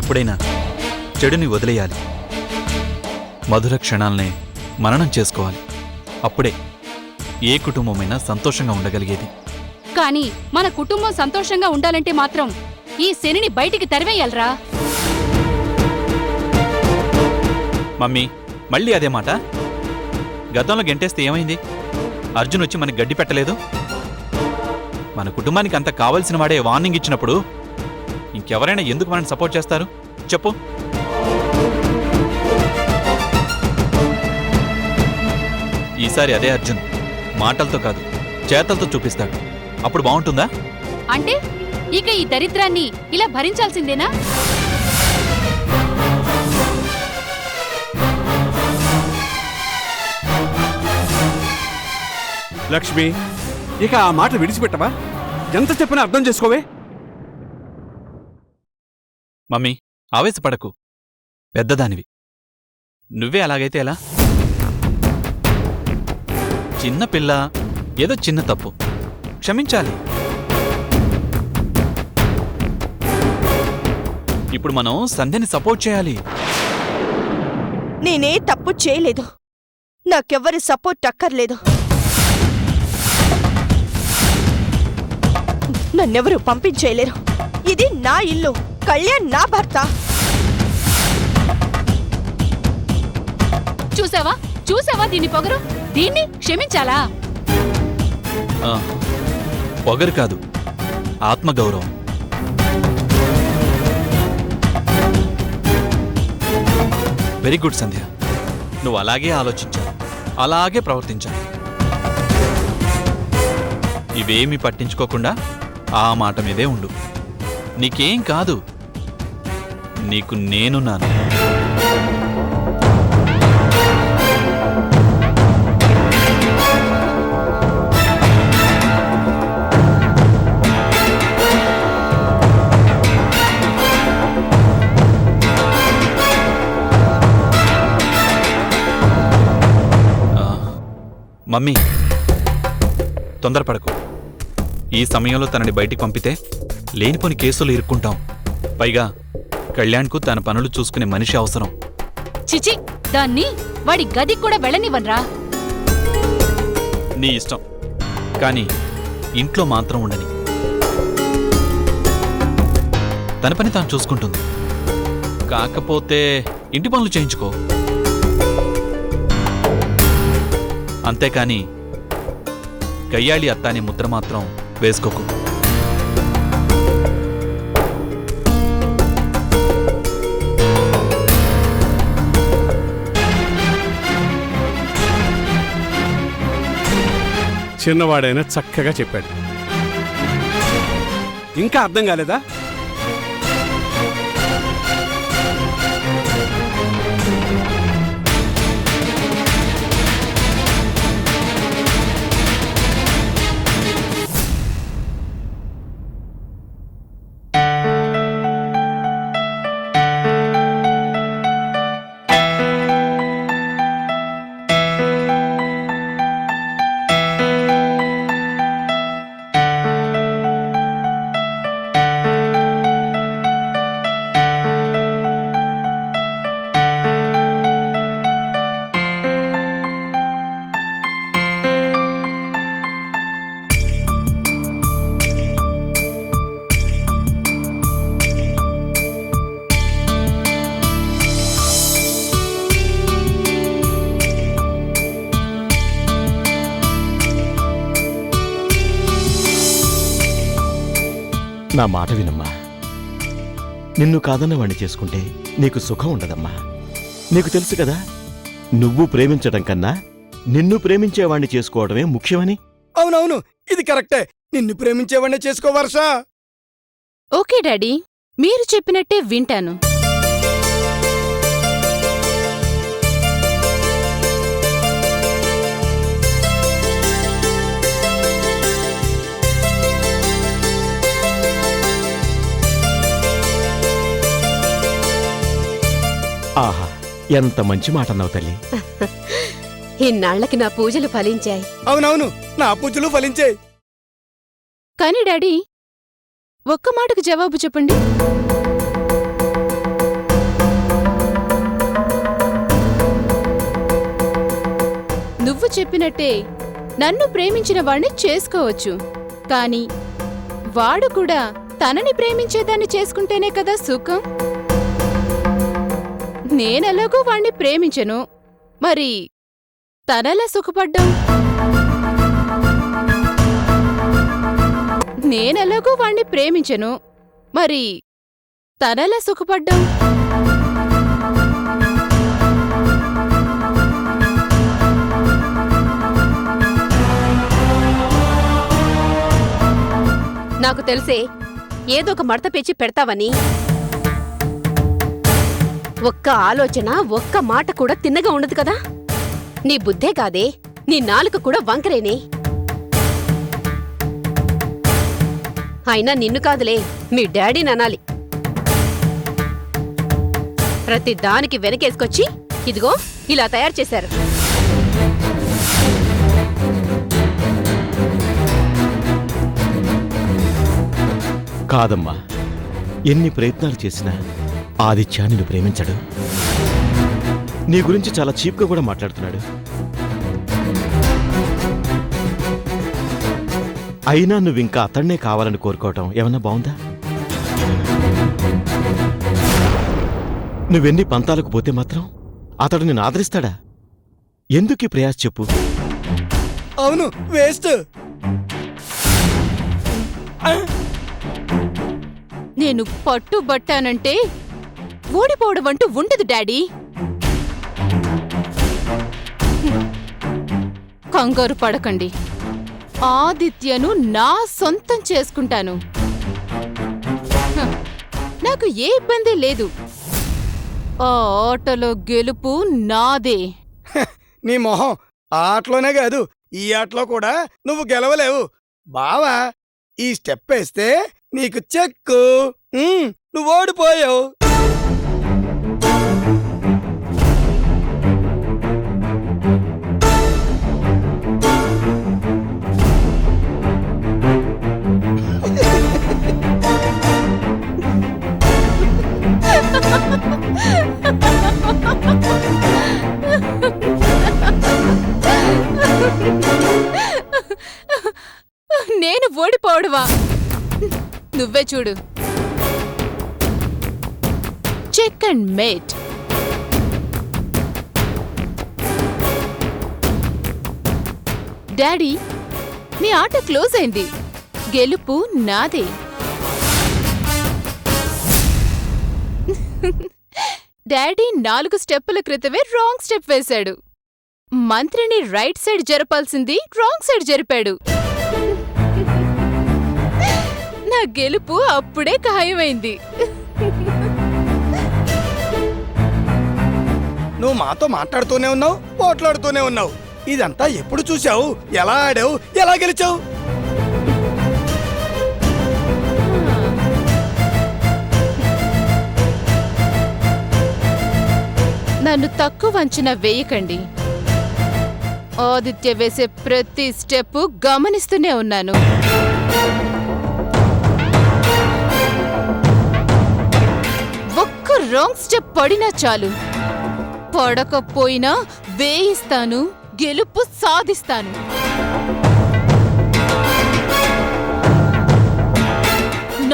ఎప్పుడైనా చెడుని వదిలేయాలి, మధుర క్షణాలనే మననం చేసుకోవాలి. అప్పుడే ఏ కుటుంబమైనా సంతోషంగా ఉండగలిగేది. కానీ మన కుటుంబం సంతోషంగా ఉండాలంటే మాత్రం ఈ శనిని బయటికి తరివేయాలరా. మమ్మీ, మళ్ళీ అదే మాట? గతంలో గెంటేస్తే ఏమైంది? అర్జున్ వచ్చి మనకి గడ్డి పెట్టలేదు. మన కుటుంబానికి అంత కావలసిన వాడే వార్నింగ్ ఇచ్చినప్పుడు ఇంకెవరైనా ఎందుకు మనని సపోర్ట్ చేస్తారు చెప్పు? ఈసారి అదే అర్జున్ మాటలతో కాదు చేతలతో చూపిస్తాడు. అప్పుడు బాగుంటుందా? అంటే ఇక ఈ దరిద్రాన్ని ఇలా భరించాల్సిందేనా? లక్ష్మి, ఇక ఆ మాట విడిచిపెట్టవా? ఎంత చెప్పినా అర్థం చేసుకోవే. మమ్మీ, ఆవేశపడకు, పెద్దదానివి. నువ్వే అలాగైతే ఎలా? చిన్న పిల్ల, ఏదో చిన్న తప్పు, క్షమించాలి. ఇప్పుడు మనం సంధ్యని సపోర్ట్ చేయాలి. నేనే తప్పు చేయలేదు, నాకెవ్వరి సపోర్ట్ అక్కర్లేదు. నన్నెవరూ పంపించేయలేరు. ఇది నా ఇల్లు, కళ్యాణ్ నా భర్త. చూసావా చూసావా దీని పొగరు? దీన్ని క్షమించాలా? పొగరు కాదు, ఆత్మగౌరవం. వెరీ గుడ్ సంధ్య, నువ్వు అలాగే ఆలోచించావు, అలాగే ప్రవర్తించావు. ఇవేమీ పట్టించుకోకుండా ఆ మాట మీదే ఉండు. నీకేం కాదు, నీకు నేనున్నాను. మమ్మీ, తొందరపడకు. ఈ సమయంలో తనని బయటికి పంపితే లేనిపోని కేసులు ఇరుక్కుంటాం. పైగా కళ్యాణ్కు తన పనులు చూసుకునే మనిషి అవసరం. చిచి, దాన్ని వాడి గదికి కూడా వెళ్ళనివ్వన్రా. నీ ఇష్టం, కానీ ఇంట్లో మాత్రం ఉండని. తన పని తాను చూసుకుంటుంది. కాకపోతే ఇంటి పనులు చేయించుకో, అంతేకాని గయ్యాళి అత్త అనే ముద్ర మాత్రం వేసుకోకు. చిన్నవాడైనా చక్కగా చెప్పాడు. ఇంకా అర్థం కాలేదా? నా మాట వినమ్మా. నిన్ను కాదన్నవాణ్ణి చేసుకుంటే నీకు సుఖం ఉండదమ్మా. నీకు తెలుసు కదా, నువ్వు ప్రేమించడం కన్నా నిన్ను ప్రేమించేవాణ్ణి చేసుకోవడమే ముఖ్యమని. అవునవును, ఇది కరెక్టే. నిన్ను ప్రేమించేవాణ్ణి చేసుకో వర్ష. ఓకే డాడీ, మీరు చెప్పినట్టే వింటాను. ఆహా, ఎంత మంచి మాట అన్నావు తల్లి. ఇన్నాళ్లకి నా పూజలు ఫలించాయి. అవునవును, నా పూజలు ఫలించాయి. కానీ డాడీ, ఒక్క మాటకు జవాబు చెప్పండి. నువ్వు చెప్పినట్టే నన్ను ప్రేమించిన వాణ్ణి చేసుకోవచ్చు, కాని వాడు కూడా తనని ప్రేమించేదాన్ని చేసుకుంటేనే కదా సుఖం. నేనెలాగూ వాణ్ణి ప్రేమించను, మరి తనలా సుఖపడ్డాం? నేనెలాగూ వాణ్ణి ప్రేమించను, మరి తనలా సుఖపడ్డాం? నాకు తెలిసే ఏదో ఒక మడత పెంచి పెడతావని. ఒక్క ఆలోచన, ఒక్క మాట కూడా తిన్నగా ఉండదు కదా. నీ బుద్ధే కాదే, నీ నాలుక కూడా వంకరేనే. అయినా నిన్ను కాదులే, మీ డాడీని అనాలి. ప్రతి దానికి వెనకేసుకొచ్చి ఇదిగో ఇలా తయారు చేశారు. కాదమ్మా, ఎన్ని ప్రయత్నాలు చేసినా ఆదిత్య నిన్ను ప్రేమించడు. నీ గురించి చాలా చీప్గా కూడా మాట్లాడుతున్నాడు. అయినా నువ్వింకా అతన్నే కావాలని కోరుకోవటం ఏమన్నా బావుందా? నువ్వెన్ని పంతాలకు పోతే మాత్రం అతడు నిన్ను ఆదరిస్తాడా? ఎందుకీ ప్రయాస చెప్పు? అవును, వేస్ట్. నేను పట్టుబట్టానంటే ఓడిపోవడం అంటూ ఉండదు డాడీ. కంగారు పడకండి, ఆదిత్యను నా సొంతం చేసుకుంటాను. నాకు ఏ ఇబ్బంది లేదు. ఆ ఆటలో గెలుపు నాదే. నీ మొహం, ఆ ఆటలోనే కాదు ఈ ఆటలో కూడా నువ్వు గెలవలేవు. బావా, ఈ స్టెప్ వేస్తే నీకు చెక్కు. నువ్వు ఓడిపోయావు. నేను ఓడిపోవడమా? నువ్వే చూడు. Check and mate. డాడీ, మీ ఆట క్లోజ్ అయింది. గెలుపు నాదే. డాడీ 4 స్టెప్పుల క్రితమే రాంగ్ స్టెప్ వేశాడు. మంత్రిని రైట్ సైడ్ జరపాల్సింది రాంగ్ సైడ్ జరిపాడు. నా గెలుపు అప్పుడే ఖాయమైంది. నువ్వు మాతో మాట్లాడుతూనే ఉన్నావు, పోట్లాడుతూనే ఉన్నావు. ఇదంతా ఎప్పుడు చూసావు? ఎలా ఆడావు? ఎలా గెలిచావు? నన్ను తక్కువ అంచనా వేయకండి. ఆదిత్య వేసే ప్రతి స్టెప్ గమనిస్తూనే ఉన్నాను. ఒక్క రాంగ్ స్టెప్ పడినా చాలు, పడకపోయినా వేయిస్తాను, గెలుపు సాధిస్తాను.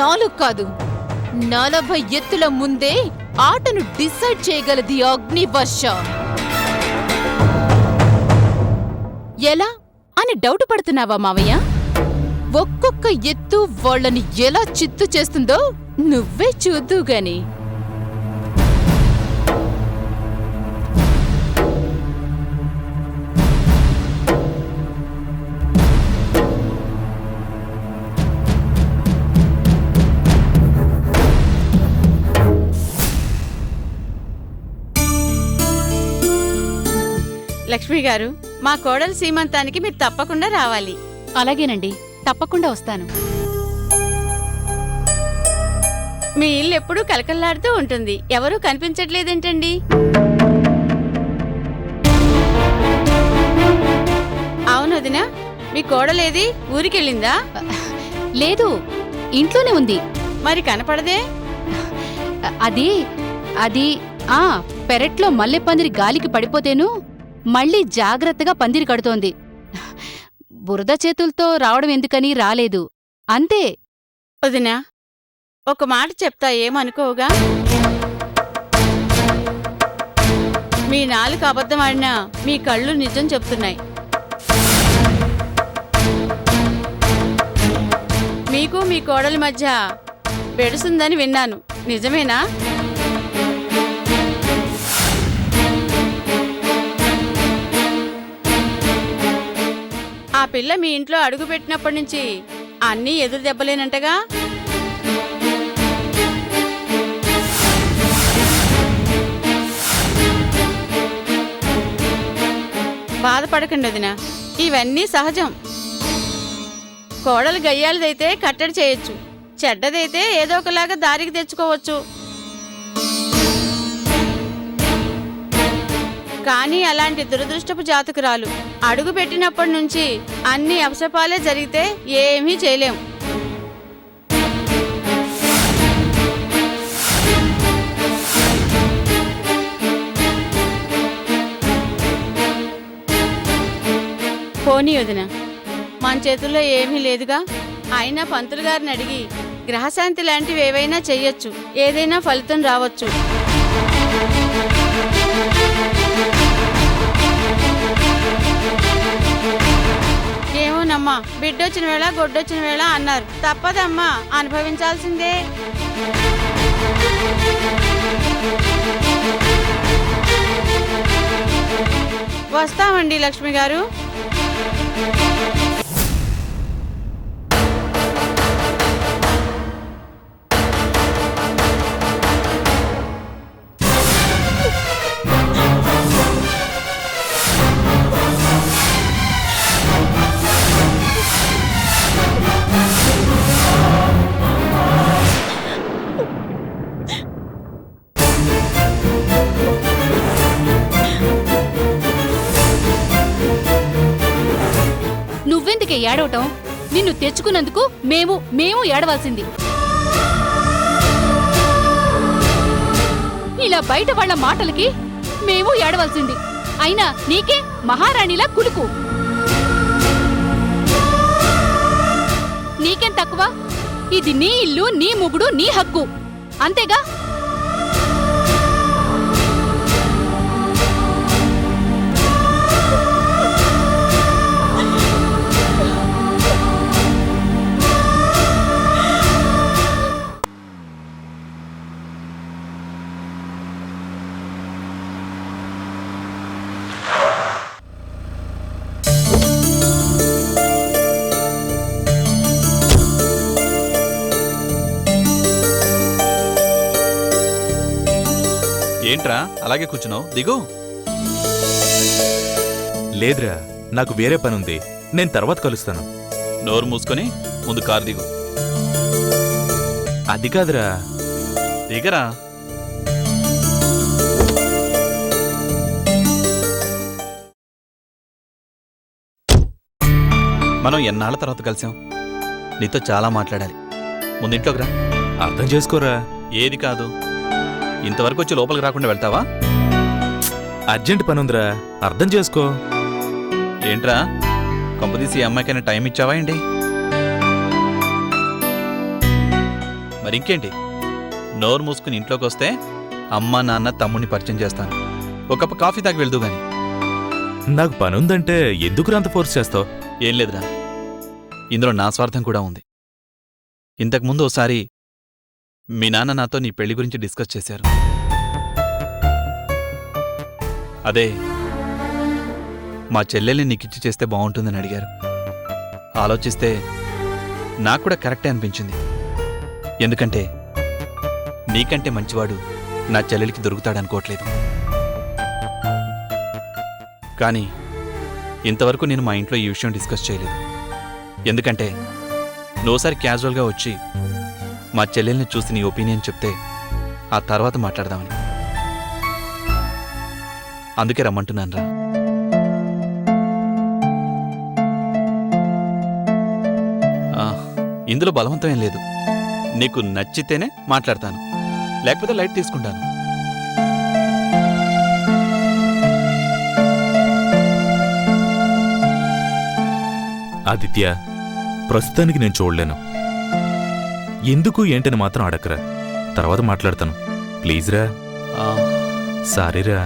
నాలుగు కాదు, 40 ఎత్తుల ముందే ఆటను డిసైడ్ చేయగలది అగ్నివర్ష. ఎలా అని డౌట్ పడుతున్నావా మావయ్య? ఒక్కొక్క ఎత్తు వాళ్ళని ఎలా చిత్తు చేస్తుందో నువ్వే చూద్దుగాని. లక్ష్మి గారు, మా కోడలు సీమంతానికి మీరు తప్పకుండా రావాలి. అలాగేనండి, తప్పకుండా వస్తాను. మీ ఇల్లు ఎప్పుడూ కలకల్లాడుతూ ఉంటుంది. ఎవరూ కనిపించట్లేదేంటండి? అవును వదినా, మీ కోడలేది? ఊరికెళ్ళిందా? లేదు, ఇంట్లోనే ఉంది. మరి కనపడదే? అది అది పెరట్లో మల్లెపందిరి గాలికి పడిపోతేను మళ్ళీ జాగ్రత్తగా పందిరి కడుతోంది. బురద చేతులతో రావడం ఎందుకని రాలేదు అంతే. వదినా, ఒక మాట చెప్తా, ఏమనుకోవుగా? మీ నాలుగు అబద్ధం ఆడినా మీ కళ్ళు నిజం చెప్తున్నాయి. మీకు మీ కోడలి మధ్య బెడుసుందని విన్నాను, నిజమేనా? ఆ పిల్ల మీ ఇంట్లో అడుగు పెట్టినప్పటి నుంచి అన్నీ ఎదురు దెబ్బలేనంటగా? బాధపడకండి వదినా, ఇవన్నీ సహజం. కోడలు గయ్యాలదైతే కట్టడి చేయొచ్చు, చెడ్డదైతే ఏదో ఒకలాగా దారికి తెచ్చుకోవచ్చు. కానీ అలాంటి దురదృష్టపు జాతకురాలు అడుగు పెట్టినప్పటి నుంచి అన్ని అపశపాలే జరిగితే ఏమీ చేయలేం. పోనీ వదిన, మన చేతుల్లో ఏమీ లేదుగా. అయినా పంతులు గారిని అడిగి గ్రహశాంతి లాంటివి ఏవైనా చెయ్యొచ్చు, ఏదైనా ఫలితం రావచ్చు. ఏమోనమ్మా, బిడ్డొచ్చిన వేళ గొడ్డొచ్చిన వేళ అన్నారు, తప్పదమ్మా, అనుభవించాల్సిందే. వస్తామండి లక్ష్మి గారు. నువ్వెందుకే ఏడవటం? నిన్ను తెచ్చుకున్నందుకు మేము ఏడవలసింది. ఇలా బయట వాళ్ళ మాటలకి మేము ఏడవలసింది. అయినా నీకే మహారాణిలా కులుకు. నీకేం తక్కువ? ఇది నీ ఇల్లు, నీ ముగుడు, నీ హక్కు, అంతేగా? ఏంట్రా అలాగే కూర్చున్నావు? దిగు. లేదురా, నాకు వేరే పనుంది, నేను తర్వాత కలుస్తాను. నోరు మూసుకొని ముందు కారు దిగు. అది కాదురా. దిగరా. మనం ఎన్నాళ్ళ తర్వాత కలిసాం. నీతో చాలా మాట్లాడాలి. ముందింట్లోకి రా. అర్థం చేసుకోరా. ఏది కాదు, ఇంతవరకు వచ్చి లోపలికి రాకుండా వెళ్తావా? అర్జెంట్ పనుందిరా, అర్థం చేసుకో. ఏంట్రా, కొంపదీసి ఈ అమ్మాయికైనా టైం ఇచ్చావా ఏంటి? మరింకేంటి, నోరు మూసుకుని ఇంట్లోకి వస్తే అమ్మ నాన్న తమ్ముడిని పరిచయం చేస్తాను. ఒక కప్పు కాఫీ తాగి వెళ్దు గాని. నాకు పనుందంటే ఎందుకు అంత ఫోర్స్ చేస్తావు? ఏం లేదురా, ఇందులో నా స్వార్థం కూడా ఉంది. ఇంతకుముందు ఓసారి మీ నాన్న నాతో నీ పెళ్లి గురించి డిస్కస్ చేశారు. అదే మా చెల్లెల్ని నీకిచ్చి చేస్తే బాగుంటుందని అడిగారు. ఆలోచిస్తే నాకు కూడా కరెక్టే అనిపించింది. ఎందుకంటే నీకంటే మంచివాడు నా చెల్లెలికి దొరుకుతాడనుకోవట్లేదు. కానీ ఇంతవరకు నేను మా ఇంట్లో ఈ విషయం డిస్కస్ చేయలేదు. ఎందుకంటే నువ్వుసారి క్యాజువల్గా వచ్చి మా చెల్లెల్ని చూసి నీ ఒపీనియన్ చెప్తే ఆ తర్వాత మాట్లాడదామని. అందుకే రమ్మంటున్నాను రా. ఇందులో బలవంతం ఏం లేదు. నీకు నచ్చితేనే మాట్లాడతాను, లేకపోతే లైట్ తీసుకుంటాను. ఆదిత్య, ప్రస్తుతానికి నేను చూడలేను. ఎందుకు ఏంటని మాత్రం అడగరా. తర్వాత మాట్లాడతాను. ప్లీజ్ రా. సారీరా.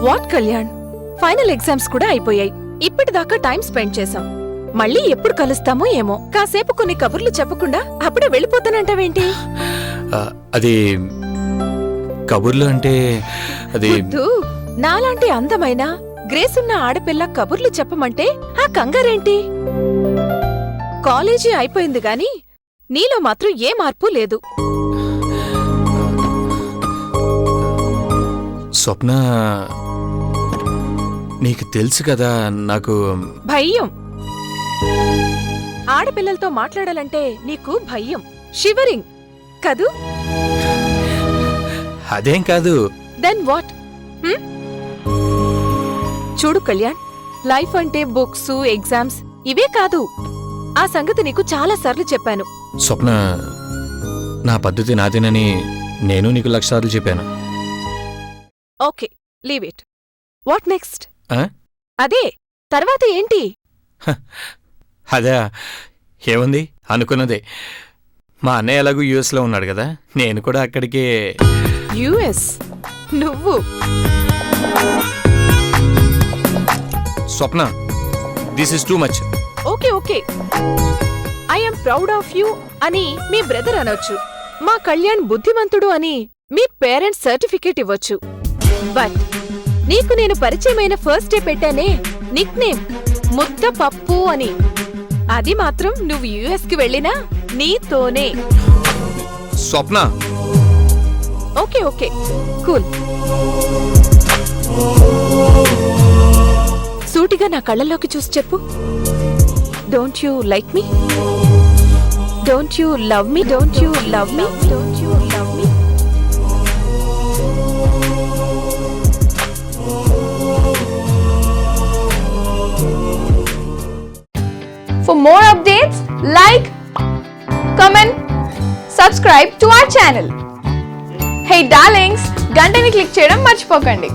వాట్ కళ్యాణ్, ఫైనల్ ఎగ్జామ్స్ కూడా అయిపోయాయి. ఇప్పటిదాకా టైం స్పెండ్ చేశాం. మళ్ళీ ఎప్పుడు కలుస్తామో ఏమో. కాసేపు కొన్ని కబుర్లు చెప్పకుండా అప్పుడే వెళ్ళిపోతానంటావేంటి? అది కబుర్లు అంటే అది వద్దు. నాలాంటి అందమైన గ్రేస్ ఉన్న ఆడపిల్ల కబుర్లు చెప్పమంటే ఆ కంగారేంటి? కాలేజీ అయిపోయింది గాని నీలో మాత్రం ఏ మార్పు లేదు. స్వప్న, నీకు తెలుసు కదా నాకు భయం. ఆడపిల్లలతో మాట్లాడాలంటే నీకు భయం, షివరింగ్ కదూ? అదేం కాదు. Then what? చూడు కళ్యాణ్, లైఫ్ అంటే బుక్స్, ఎగ్జామ్స్ ఇవే కాదు. ఆ సంగతి నీకు చాలా సార్లు చెప్పాను. స్వప్న, నా పద్ధతి నాదేనని నేను నీకు 1,00,000 సార్లు చెప్పాను. Okay, leave it. What next? ఆ? అదే తర్వాత ఏంటి? అదే ఏముంది, అనుకున్నదే. మా అన్నయ్య ఎలాగూ యుఎస్లో ఉన్నాడు కదా, నేను కూడా అక్కడికే. యుఎస్? నువ్వు? Swapna, this is too much. Okay okay, I'm proud of you అని మీ బ్రదర్ అనొచ్చు. మా కళ్యాణ్ బుద్ధిమంతుడు అని మీ పేరెంట్స్ సర్టిఫికేట్ ఇవ్వచ్చు. బట్ నీకు నేను పరిచయమైన ఫస్ట్ డే పెట్టానే నిక్ నేమ్ ముద్ద పప్పు అని, అది మాత్రం నువ్వు యుఎస్ కి వెళ్ళినా నీతోనే. స్వప్న. Okay okay, cool. సూటిగా నా కళ్ళల్లోకి చూసి చెప్పు. Don't you like me? Don't you love me? Don't you love me? Don't you love me? For more updates, like, comment, subscribe to our channel. Hey darlings, గంటని click చేయడం మర్చిపోకండి.